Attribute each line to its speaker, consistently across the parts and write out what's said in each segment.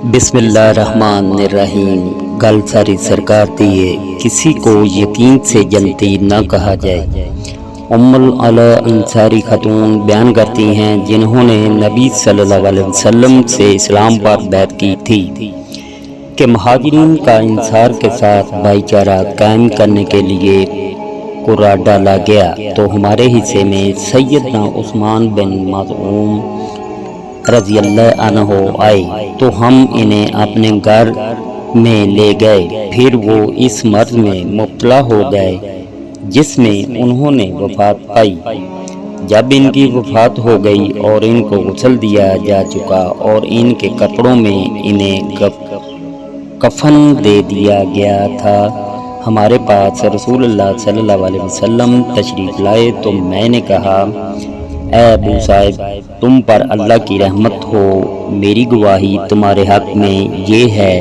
Speaker 1: بسم اللہ الرحمن الرحیم۔ گل ساری سرکار دی ہے، کسی کو یقین سے جنتی نہ کہا جائے۔ ام العلا انصاری خاتون بیان کرتی ہیں جنہوں نے نبی صلی اللہ علیہ وسلم سے اسلام پر بیعت کی تھی کہ مہاجرین کا انصار کے ساتھ بھائی چارہ قائم کرنے کے لیے قرار ڈالا گیا تو ہمارے حصے میں سیدنا عثمان بن مظعون رضی اللہ عنہ آئے تو ہم انہیں اپنے گھر میں لے گئے، پھر وہ اس مرض میں مبتلا ہو گئے جس میں انہوں نے وفات پائی۔ جب ان کی وفات ہو گئی اور ان کو غسل دیا جا چکا اور ان کے کپڑوں میں انہیں کفن دے دیا گیا تھا، ہمارے پاس رسول اللہ صلی اللہ علیہ وسلم تشریف لائے تو میں نے کہا، اے ابو صاحب، تم پر اللہ کی رحمت ہو، میری گواہی تمہارے حق میں یہ ہے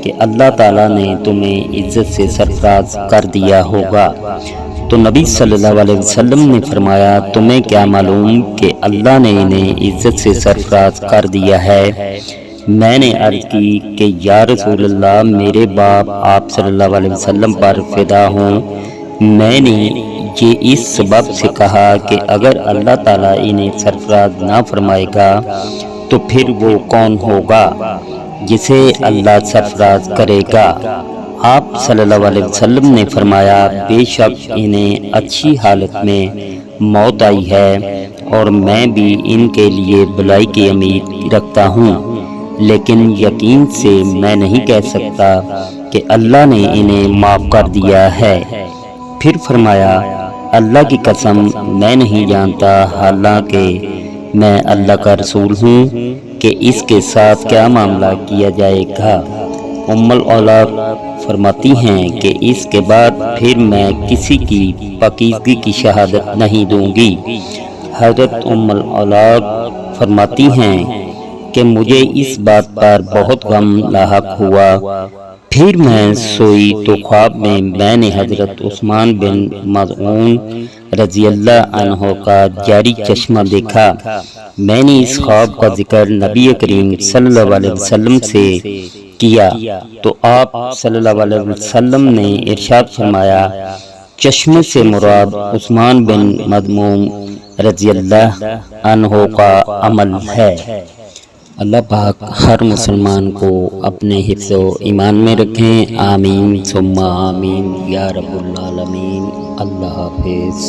Speaker 1: کہ اللہ تعالیٰ نے تمہیں عزت سے سرفراز کر دیا ہوگا۔ تو نبی صلی اللہ علیہ وسلم نے فرمایا، تمہیں کیا معلوم کہ اللہ نے انہیں عزت سے سرفراز کر دیا ہے؟ میں نے عرض کی کہ یا رسول اللہ، میرے باپ آپ صلی اللہ علیہ وسلم پر فدا ہوں، میں نے یہ اس سبب سے کہا کہ اگر اللہ تعالیٰ انہیں سرفراز نہ فرمائے گا تو پھر وہ کون ہوگا جسے اللہ سرفراز کرے گا؟ آپ صلی اللہ علیہ وسلم نے فرمایا، بے شک انہیں اچھی حالت میں موت آئی ہے اور میں بھی ان کے لیے بھلائی کی امید رکھتا ہوں، لیکن یقین سے میں نہیں کہہ سکتا کہ اللہ نے انہیں معاف کر دیا ہے۔ پھر فرمایا، اللہ کی قسم میں نہیں جانتا، حالانکہ میں اللہ کا رسول ہوں، کہ اس کے ساتھ کیا معاملہ کیا جائے گا۔ ام العلا فرماتی ہیں کہ اس کے بعد پھر میں کسی کی پاکیزگی کی شہادت نہیں دوں گی۔ حضرت ام العلا فرماتی ہیں کہ مجھے اس بات پر بہت غم لاحق ہوا، پھر میں سوئی تو خواب میں میں نے حضرت عثمان بن مظعون رضی اللہ عنہ کا جاری چشمہ دیکھا۔ میں نے اس خواب کا ذکر نبی کریم صلی اللہ علیہ وسلم سے کیا تو آپ صلی اللہ علیہ وسلم نے ارشاد فرمایا، چشمے سے مراد عثمان بن مظعون رضی اللہ عنہ کا عمل ہے۔ اللہ پاک ہر مسلمان کو اپنے حفظ و ایمان میں رکھیں، آمین ثم آمین یا رب العالمین۔ اللہ حافظ۔